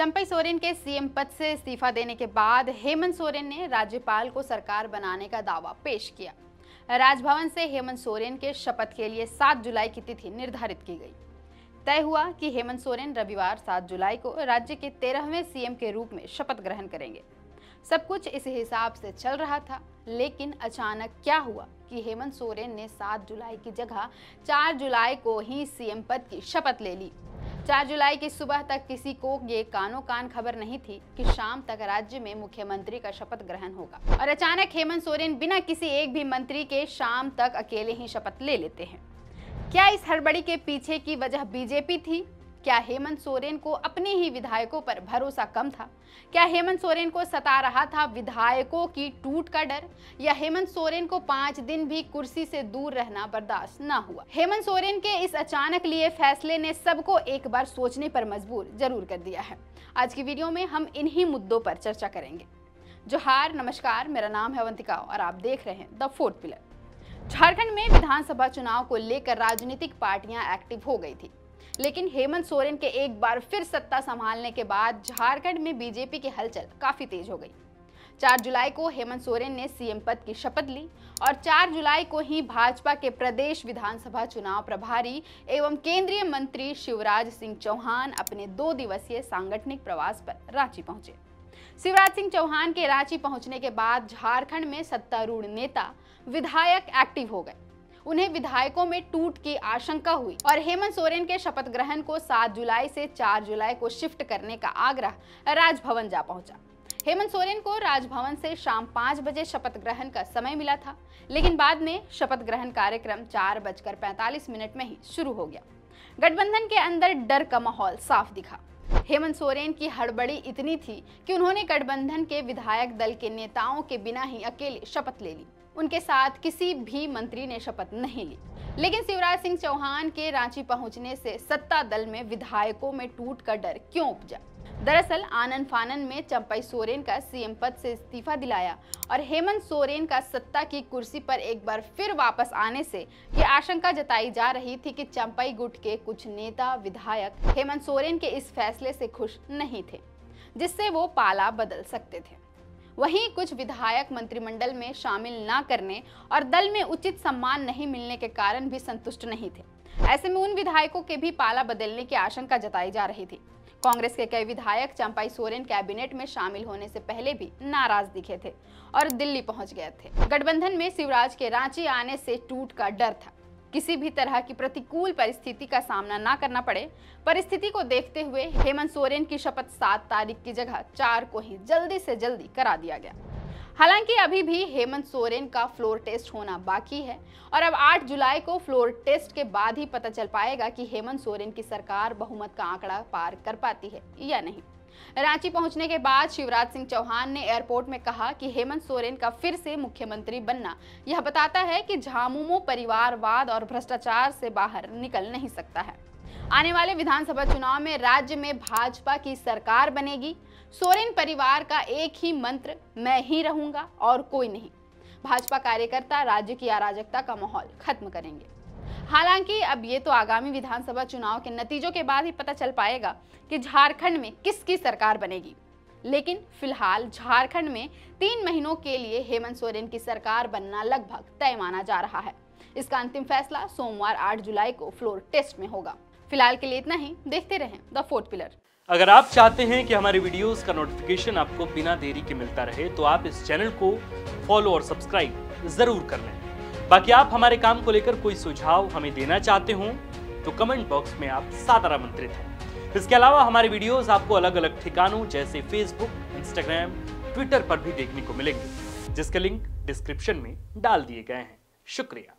चंपई सोरेन के सीएम पद से इस्तीफा देने के बाद हेमंत सोरेन ने राज्यपाल को सरकार बनाने का दावा पेश किया। राजभवन से हेमंत सोरेन के शपथ के लिए 7 जुलाई की तिथि निर्धारित की गई। तय हुआ कि हेमंत सोरेन रविवार 7 जुलाई को राज्य के 13वें सीएम के रूप में शपथ ग्रहण करेंगे। सब कुछ इस हिसाब से चल रहा था, लेकिन अचानक क्या हुआ कि हेमंत सोरेन ने 7 जुलाई की जगह 4 जुलाई को ही सीएम पद की शपथ ले ली। 4 जुलाई की सुबह तक किसी को ये कानो कान खबर नहीं थी कि शाम तक राज्य में मुख्यमंत्री का शपथ ग्रहण होगा, और अचानक हेमंत सोरेन बिना किसी एक भी मंत्री के शाम तक अकेले ही शपथ ले लेते हैं। क्या इस हड़बड़ी के पीछे की वजह बीजेपी थी? क्या हेमंत सोरेन को अपने ही विधायकों पर भरोसा कम था? क्या हेमंत सोरेन को सता रहा था विधायकों की टूट का डर, या हेमंत सोरेन को 5 दिन भी कुर्सी से दूर रहना बर्दाश्त न हुआ? हेमंत सोरेन के इस अचानक लिए फैसले ने सबको एक बार सोचने पर मजबूर जरूर कर दिया है। आज की वीडियो में हम इन्हीं मुद्दों पर चर्चा करेंगे। जोहार, नमस्कार, मेरा नाम है अवंतिका और आप देख रहे हैं द फोर्थ पिलर। झारखंड में विधानसभा चुनाव को लेकर राजनीतिक पार्टियां एक्टिव हो गई थी, लेकिन हेमंत सोरेन के एक बार फिर सत्ता संभालने के बाद झारखंड में बीजेपी की हलचल काफी तेज हो गई। 4 जुलाई को हेमंत सोरेन ने सीएम पद की शपथ ली और 4 जुलाई को ही भाजपा के प्रदेश विधानसभा चुनाव प्रभारी एवं केंद्रीय मंत्री शिवराज सिंह चौहान अपने 2 दिवसीय सांगठनिक प्रवास पर रांची पहुंचे। शिवराज सिंह चौहान के रांची पहुंचने के बाद झारखंड में सत्तारूढ़ नेता विधायक एक्टिव हो गए। उन्हें विधायकों में टूट की आशंका हुई और हेमंत सोरेन के शपथ ग्रहण को 7 जुलाई से 4 जुलाई को शिफ्ट करने का आग्रह राजभवन जा पहुंचा। हेमंत सोरेन को राजभवन से शाम 5 बजे शपथ ग्रहण का समय मिला था, लेकिन बाद में शपथ ग्रहण कार्यक्रम 4:45 में ही शुरू हो गया। गठबंधन के अंदर डर का माहौल साफ दिखा। हेमंत सोरेन की हड़बड़ी इतनी थी कि उन्होंने गठबंधन के विधायक दल के नेताओं के बिना ही अकेले शपथ ले ली। उनके साथ किसी भी मंत्री ने शपथ नहीं ली। लेकिन शिवराज सिंह चौहान के रांची पहुंचने से सत्ता दल में विधायकों में टूट का डर क्यों उपजा? दरअसल आनन फानन में चंपई सोरेन का सीएम पद से इस्तीफा दिलाया और हेमंत सोरेन का सत्ता की कुर्सी पर एक बार फिर वापस आने से ये आशंका जताई जा रही थी कि चंपई गुट के कुछ नेता विधायक हेमंत सोरेन के इस फैसले से खुश नहीं थे, जिससे वो पाला बदल सकते थे। वहीं कुछ विधायक मंत्रिमंडल में शामिल न करने और दल में उचित सम्मान नहीं मिलने के कारण भी संतुष्ट नहीं थे। ऐसे में उन विधायकों के भी पाला बदलने की आशंका जताई जा रही थी। कांग्रेस के कई विधायक चंपई सोरेन कैबिनेट में शामिल होने से पहले भी नाराज दिखे थे और दिल्ली पहुंच गए थे। गठबंधन में शिवराज के रांची आने से टूट का डर था। किसी भी तरह की प्रतिकूल परिस्थिति का सामना ना करना पड़े, परिस्थिति को देखते हुए हेमंत सोरेन की शपथ 7 तारीख की जगह 4 को ही जल्दी से जल्दी करा दिया गया। हालांकि अभी भी हेमंत सोरेन का फ्लोर टेस्ट होना बाकी है और अब 8 जुलाई को फ्लोर टेस्ट के बाद ही पता चल पाएगा कि हेमंत सोरेन की सरकार बहुमत का आंकड़ा पार कर पाती है या नहीं। रांची पहुंचने के बाद शिवराज सिंह चौहान ने एयरपोर्ट में कहा कि हेमंत सोरेन का फिर से मुख्यमंत्री बनना यह बताता है कि झामुमो परिवारवाद और भ्रष्टाचार से बाहर निकल नहीं सकता है। आने वाले विधानसभा चुनाव में राज्य में भाजपा की सरकार बनेगी। सोरेन परिवार का एक ही मंत्र, मैं ही रहूंगा और कोई नहीं। भाजपा कार्यकर्ता राज्य की अराजकता का माहौल खत्म करेंगे। हालांकि अब ये तो आगामी विधानसभा चुनाव के नतीजों के बाद ही पता चल पाएगा कि झारखंड में किसकी सरकार बनेगी। लेकिन फिलहाल झारखंड में 3 महीनों के लिए हेमंत सोरेन की सरकार बनना लगभग तय माना जा रहा है। इसका अंतिम फैसला सोमवार 8 जुलाई को फ्लोर टेस्ट में होगा। फिलहाल के लिए इतना ही। देखते रहें द फोर्थ पिलर। अगर आप चाहते हैं कि हमारे वीडियोस का नोटिफिकेशन आपको बिना देरी के मिलता रहे, तो आप इस चैनल को फॉलो और सब्सक्राइब जरूर कर लें। बाकी आप हमारे काम को लेकर कोई सुझाव हमें देना चाहते हो तो कमेंट बॉक्स में आप सादर आमंत्रित हैं। इसके अलावा हमारे वीडियोस आपको अलग अलग ठिकानों जैसे फेसबुक, इंस्टाग्राम, ट्विटर पर भी देखने को मिलेंगे, जिसके लिंक डिस्क्रिप्शन में डाल दिए गए हैं। शुक्रिया।